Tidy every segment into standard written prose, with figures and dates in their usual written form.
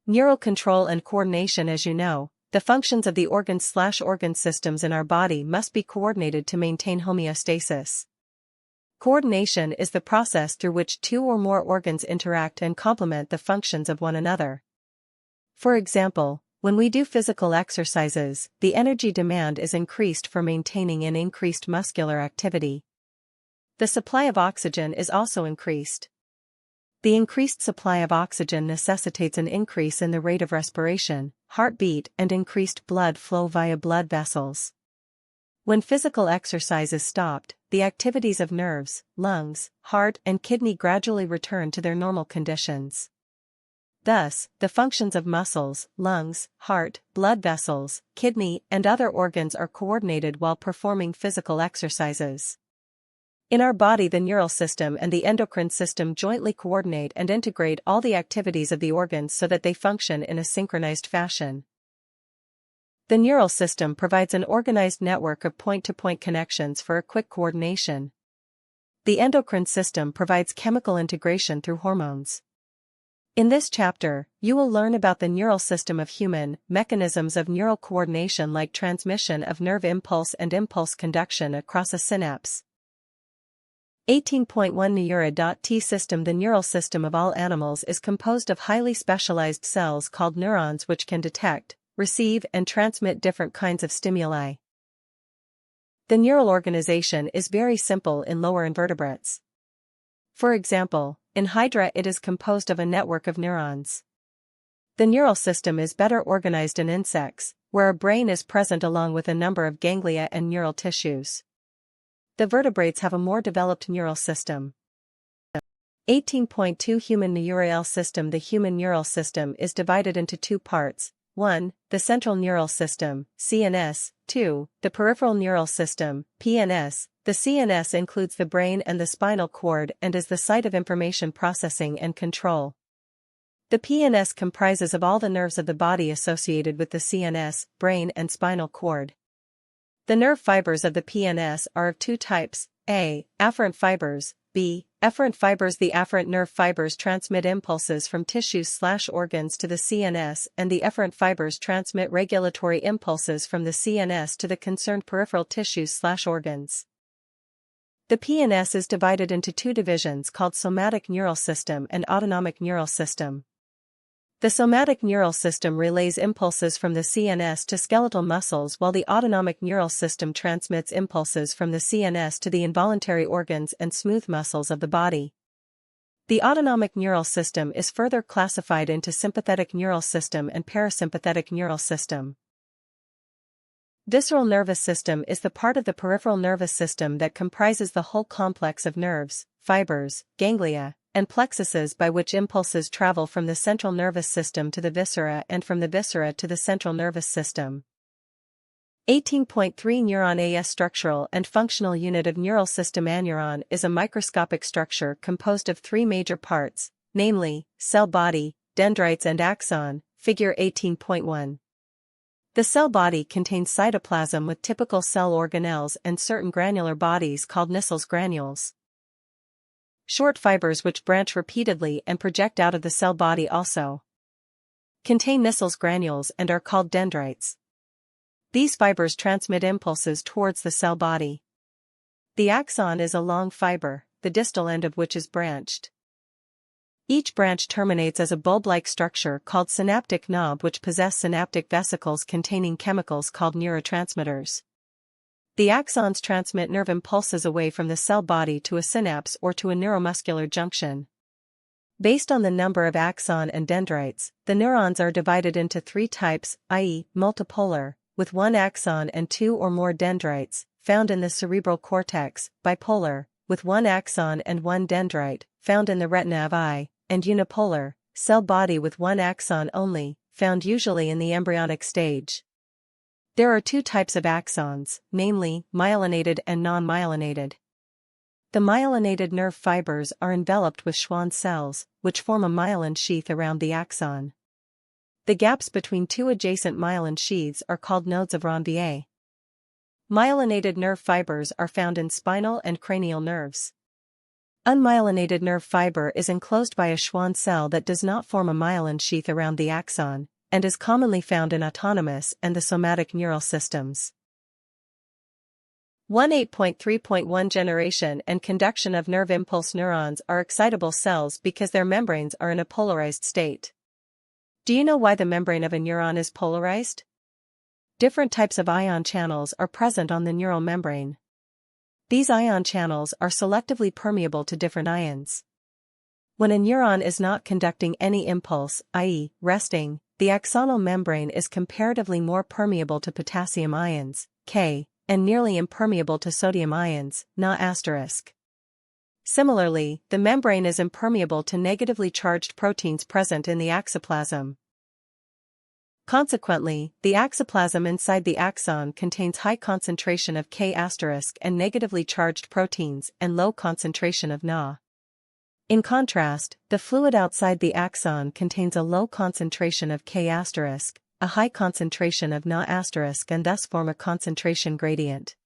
Neural control and coordination. As you know, the functions of the organ systems in our body must be coordinated to maintain homeostasis. Coordination is the process through which two or more organs interact and complement the functions of one another. For example, when we do physical exercises, the energy demand is increased for maintaining an increased muscular activity. The supply of oxygen is also increased. The increased supply of oxygen necessitates an increase in the rate of respiration, heartbeat, and increased blood flow via blood vessels. When physical exercise is stopped, the activities of nerves, lungs, heart, and kidney gradually return to their normal conditions. Thus, the functions of muscles, lungs, heart, blood vessels, kidney, and other organs are coordinated while performing physical exercises. In our body, the neural system and the endocrine system jointly coordinate and integrate all the activities of the organs so that they function in a synchronized fashion. The neural system provides an organized network of point-to-point connections for a quick coordination. The endocrine system provides chemical integration through hormones. In this chapter, you will learn about the neural system of human, mechanisms of neural coordination like transmission of nerve impulse and impulse conduction across a synapse. 18.1 Neura.T system. The neural system of all animals is composed of highly specialized cells called neurons which can detect, receive, and transmit different kinds of stimuli. The neural organization is very simple in lower invertebrates. For example, in Hydra it is composed of a network of neurons. The neural system is better organized in insects, where a brain is present along with a number of ganglia and neural tissues. The vertebrates have a more developed neural system. 18.2 Human neural system. The human neural system is divided into two parts. 1. The central neural system, CNS. 2. The peripheral neural system, PNS. The CNS includes the brain and the spinal cord and is the site of information processing and control. The PNS comprises of all the nerves of the body associated with the CNS, brain and spinal cord. The nerve fibers of the PNS are of two types, A. Afferent fibers, B. Efferent fibers. The afferent nerve fibers transmit impulses from tissues/organs to the CNS, and the efferent fibers transmit regulatory impulses from the CNS to the concerned peripheral tissues/organs. The PNS is divided into two divisions called somatic neural system and autonomic neural system. The somatic neural system relays impulses from the CNS to skeletal muscles, while the autonomic neural system transmits impulses from the CNS to the involuntary organs and smooth muscles of the body. The autonomic neural system is further classified into sympathetic neural system and parasympathetic neural system. Visceral nervous system is the part of the peripheral nervous system that comprises the whole complex of nerves, fibers, ganglia, and plexuses by which impulses travel from the central nervous system to the viscera and from the viscera to the central nervous system. 18.3 Neuron. A structural and functional unit of neural system. A neuron is a microscopic structure composed of three major parts, namely, cell body, dendrites and axon, figure 18.1. The cell body contains cytoplasm with typical cell organelles and certain granular bodies called Nissl's granules. Short fibers which branch repeatedly and project out of the cell body also contain Nissl's granules and are called dendrites. These fibers transmit impulses towards the cell body. The axon is a long fiber, the distal end of which is branched. Each branch terminates as a bulb-like structure called synaptic knob which possess synaptic vesicles containing chemicals called neurotransmitters. The axons transmit nerve impulses away from the cell body to a synapse or to a neuromuscular junction. Based on the number of axon and dendrites, the neurons are divided into three types, i.e., multipolar, with one axon and two or more dendrites, found in the cerebral cortex, bipolar, with one axon and one dendrite, found in the retina of eye, and unipolar, cell body with one axon only, found usually in the embryonic stage. There are two types of axons, namely, myelinated and non-myelinated. The myelinated nerve fibers are enveloped with Schwann cells, which form a myelin sheath around the axon. The gaps between two adjacent myelin sheaths are called nodes of Ranvier. Myelinated nerve fibers are found in spinal and cranial nerves. Unmyelinated nerve fiber is enclosed by a Schwann cell that does not form a myelin sheath around the axon, and is commonly found in autonomous and the somatic neural systems. 18.3.1 Generation and conduction of nerve impulse neurons are excitable cells because their membranes are in a polarized state. Do you know why the membrane of a neuron is polarized? Different types of ion channels are present on the neural membrane. These ion channels are selectively permeable to different ions. When a neuron is not conducting any impulse, i.e., resting, the axonal membrane is comparatively more permeable to potassium ions, K, and nearly impermeable to sodium ions, Na*. Similarly, the membrane is impermeable to negatively charged proteins present in the axoplasm. Consequently, the axoplasm inside the axon contains high concentration of K** and negatively charged proteins and low concentration of Na. In contrast, the fluid outside the axon contains a low concentration of K**, a high concentration of Na*, and thus form a concentration gradient.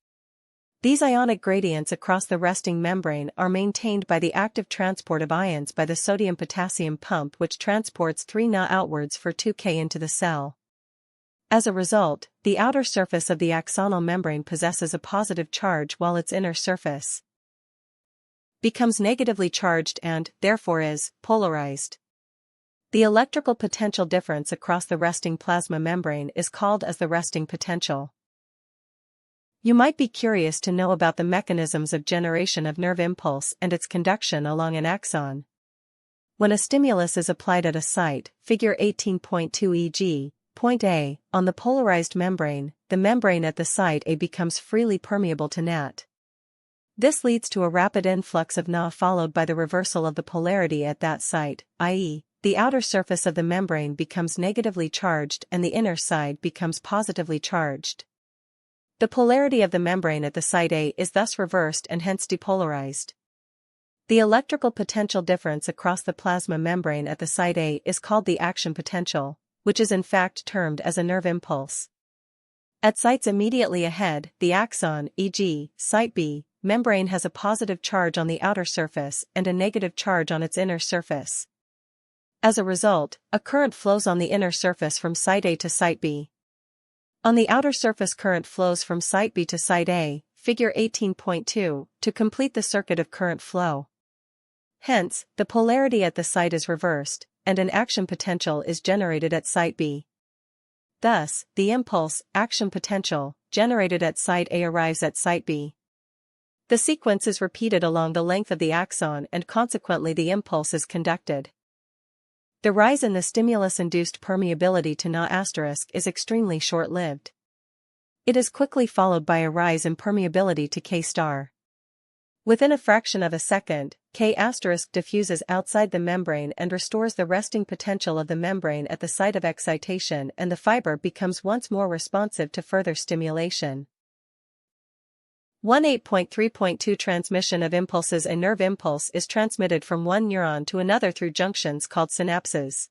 These ionic gradients across the resting membrane are maintained by the active transport of ions by the sodium-potassium pump, which transports 3 Na outwards for 2 K into the cell. As a result, the outer surface of the axonal membrane possesses a positive charge while its inner surface becomes negatively charged and, therefore, is polarized. The electrical potential difference across the resting plasma membrane is called as the resting potential. You might be curious to know about the mechanisms of generation of nerve impulse and its conduction along an axon. When a stimulus is applied at a site, figure 18.2 e.g., point A, on the polarized membrane, the membrane at the site A becomes freely permeable to NAT. This leads to a rapid influx of Na followed by the reversal of the polarity at that site, i.e., the outer surface of the membrane becomes negatively charged and the inner side becomes positively charged. The polarity of the membrane at the site A is thus reversed and hence depolarized. The electrical potential difference across the plasma membrane at the site A is called the action potential, which is in fact termed as a nerve impulse. At sites immediately ahead, the axon, e.g., site B, membrane has a positive charge on the outer surface and a negative charge on its inner surface. As a result, a current flows on the inner surface from site A to site B. On the outer surface, current flows from site B to site A, figure 18.2, to complete the circuit of current flow. Hence, the polarity at the site is reversed, and an action potential is generated at site B. Thus, the impulse, action potential, generated at site A arrives at site B. The sequence is repeated along the length of the axon and consequently the impulse is conducted. The rise in the stimulus-induced permeability to Na** is extremely short-lived. It is quickly followed by a rise in permeability to K*. Within a fraction of a second, K** diffuses outside the membrane and restores the resting potential of the membrane at the site of excitation, and the fiber becomes once more responsive to further stimulation. 18.3.2 Transmission of impulses. A nerve impulse is transmitted from one neuron to another through junctions called synapses.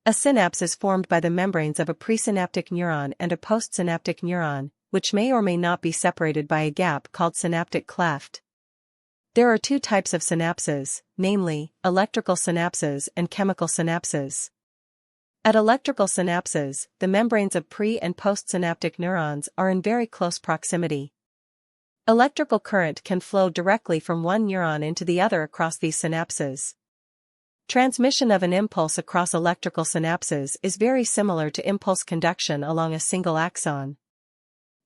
A synapse is formed by the membranes of a presynaptic neuron and a postsynaptic neuron, which may or may not be separated by a gap called synaptic cleft. There are 2 types of synapses, namely, electrical synapses and chemical synapses. At electrical synapses, the membranes of pre- and postsynaptic neurons are in very close proximity. Electrical current can flow directly from one neuron into the other across these synapses. Transmission of an impulse across electrical synapses is very similar to impulse conduction along a single axon.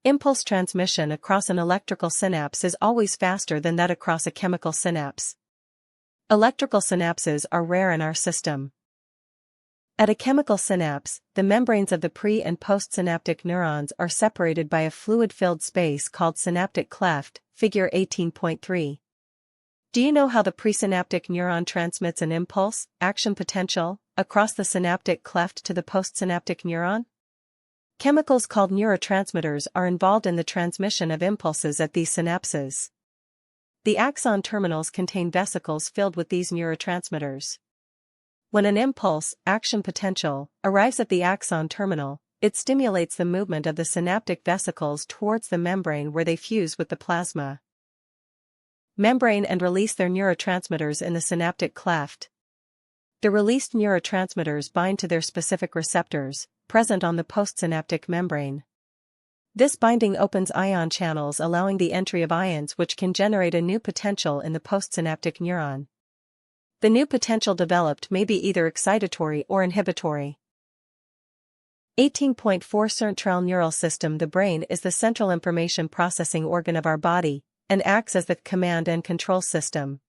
Impulse transmission across an electrical synapse is always faster than that across a chemical synapse. Electrical synapses are rare in our system. At a chemical synapse, the membranes of the pre- and postsynaptic neurons are separated by a fluid-filled space called synaptic cleft, figure 18.3. Do you know how the presynaptic neuron transmits an impulse, action potential, across the synaptic cleft to the postsynaptic neuron? Chemicals called neurotransmitters are involved in the transmission of impulses at these synapses. The axon terminals contain vesicles filled with these neurotransmitters. When an impulse, action potential, arrives at the axon terminal, it stimulates the movement of the synaptic vesicles towards the membrane where they fuse with the plasma. membrane and release their neurotransmitters in the synaptic cleft. The released neurotransmitters bind to their specific receptors, present on the postsynaptic membrane. This binding opens ion channels, allowing the entry of ions which can generate a new potential in the postsynaptic neuron. The new potential developed may be either excitatory or inhibitory. 18.4 Central neural system. The brain is the central information processing organ of our body, and acts as the command and control system.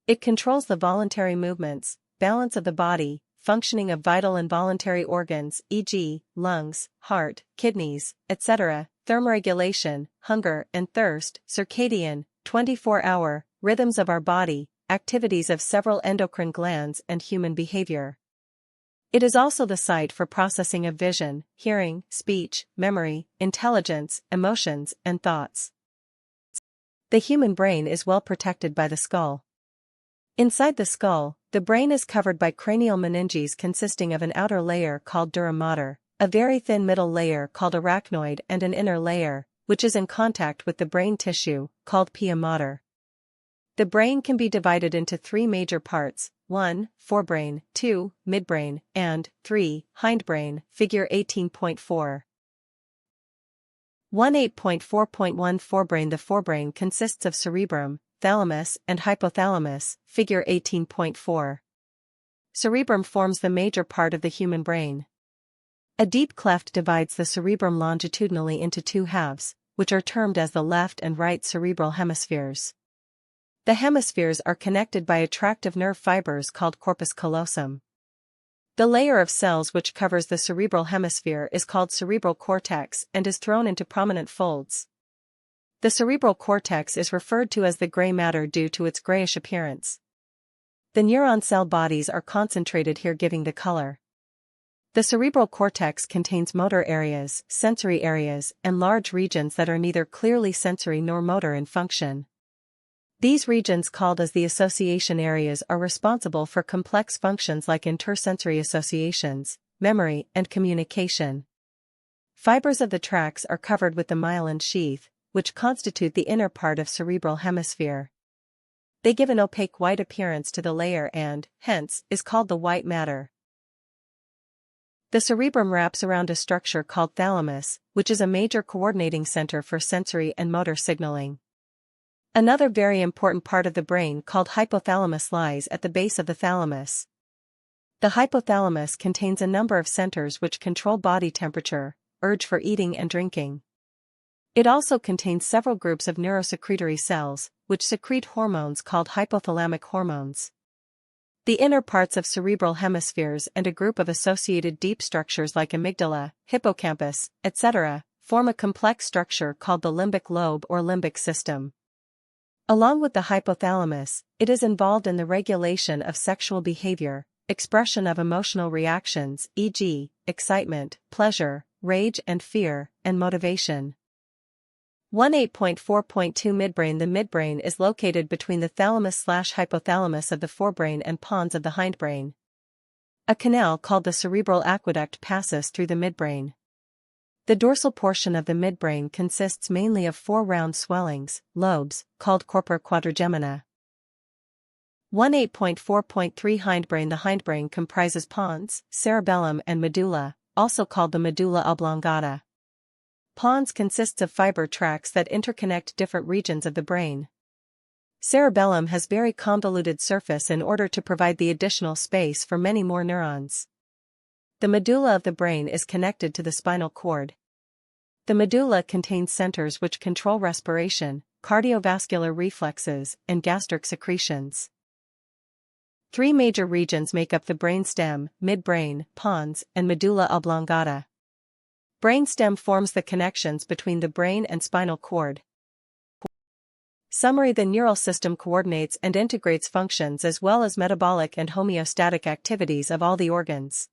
It controls the voluntary movements, balance of the body, functioning of vital and voluntary organs, e.g., lungs, heart, kidneys, etc., thermoregulation, hunger and thirst, circadian, 24-hour, rhythms of our body, activities of several endocrine glands and human behavior. It is also the site for processing of vision, hearing, speech, memory, intelligence, emotions, and thoughts. The human brain is well protected by the skull. Inside the skull, the brain is covered by cranial meninges consisting of an outer layer called dura mater, a very thin middle layer called arachnoid, and an inner layer, which is in contact with the brain tissue, called pia mater. The brain can be divided into three major parts: 1. Forebrain, 2. Midbrain, and 3. Hindbrain, figure 18.4. 18.4.1 Forebrain. The forebrain consists of cerebrum, thalamus, and hypothalamus, figure 18.4. Cerebrum forms the major part of the human brain. A deep cleft divides the cerebrum longitudinally into two halves, which are termed as the left and right cerebral hemispheres. The hemispheres are connected by attractive nerve fibers called corpus callosum. The layer of cells which covers the cerebral hemisphere is called cerebral cortex and is thrown into prominent folds. The cerebral cortex is referred to as the gray matter due to its grayish appearance. The neuron cell bodies are concentrated here, giving the color. The cerebral cortex contains motor areas, sensory areas, and large regions that are neither clearly sensory nor motor in function. These regions, called as the association areas, are responsible for complex functions like intersensory associations, memory, and communication. Fibers of the tracts are covered with the myelin sheath, which constitute the inner part of cerebral hemisphere. They give an opaque white appearance to the layer and, hence, is called the white matter. The cerebrum wraps around a structure called thalamus, which is a major coordinating center for sensory and motor signaling. Another very important part of the brain called hypothalamus lies at the base of the thalamus. The hypothalamus contains a number of centers which control body temperature, urge for eating and drinking. It also contains several groups of neurosecretory cells, which secrete hormones called hypothalamic hormones. The inner parts of cerebral hemispheres and a group of associated deep structures like amygdala, hippocampus, etc., form a complex structure called the limbic lobe or limbic system. Along with the hypothalamus, it is involved in the regulation of sexual behavior, expression of emotional reactions, e.g., excitement, pleasure, rage and fear, and motivation. 18.4.2 Midbrain. The midbrain is located between the thalamus/hypothalamus of the forebrain and pons of the hindbrain. A canal called the cerebral aqueduct passes through the midbrain. The dorsal portion of the midbrain consists mainly of four round swellings, lobes, called corpora quadrigemina. 18.4.3 Hindbrain. The hindbrain comprises pons, cerebellum and medulla, also called the medulla oblongata. Pons consists of fiber tracts that interconnect different regions of the brain. Cerebellum has very convoluted surface in order to provide the additional space for many more neurons. The medulla of the brain is connected to the spinal cord. The medulla contains centers which control respiration, cardiovascular reflexes, and gastric secretions. Three major regions make up the brainstem: midbrain, pons, and medulla oblongata. Brainstem forms the connections between the brain and spinal cord. Summary: the neural system coordinates and integrates functions as well as metabolic and homeostatic activities of all the organs.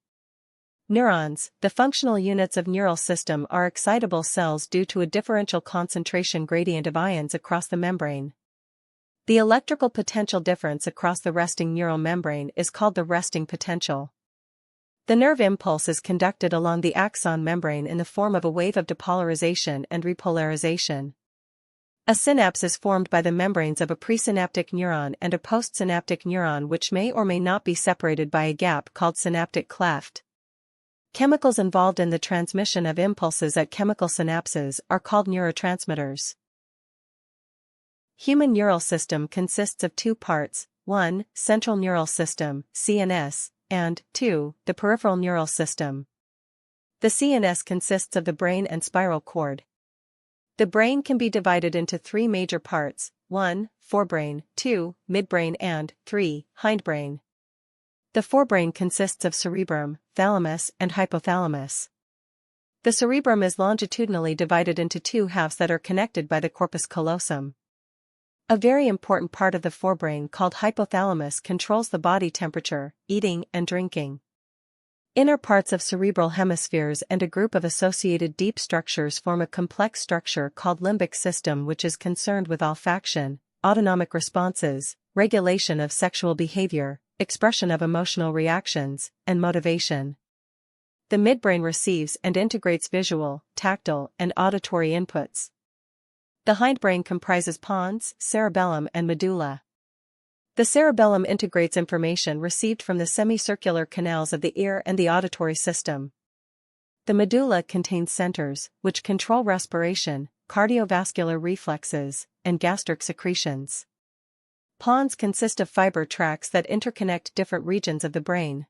Neurons, the functional units of neural system, are excitable cells due to a differential concentration gradient of ions across the membrane. The electrical potential difference across the resting neural membrane is called the resting potential. The nerve impulse is conducted along the axon membrane in the form of a wave of depolarization and repolarization. A synapse is formed by the membranes of a presynaptic neuron and a postsynaptic neuron, which may or may not be separated by a gap called synaptic cleft. Chemicals involved in the transmission of impulses at chemical synapses are called neurotransmitters. Human neural system consists of two parts: 1. Central neural system, CNS, and 2. The peripheral neural system. The CNS consists of the brain and spiral cord. The brain can be divided into three major parts: 1. Forebrain, 2. Midbrain, and 3. Hindbrain. The forebrain consists of cerebrum, thalamus, and hypothalamus. The cerebrum is longitudinally divided into two halves that are connected by the corpus callosum. A very important part of the forebrain, called hypothalamus, controls the body temperature, eating, and drinking. Inner parts of cerebral hemispheres and a group of associated deep structures form a complex structure called limbic system, which is concerned with olfaction, autonomic responses, regulation of sexual behavior, expression of emotional reactions, and motivation. The midbrain receives and integrates visual, tactile, and auditory inputs. The hindbrain comprises pons, cerebellum, and medulla. The cerebellum integrates information received from the semicircular canals of the ear and the auditory system. The medulla contains centers, which control respiration, cardiovascular reflexes, and gastric secretions. Pons consist of fiber tracts that interconnect different regions of the brain.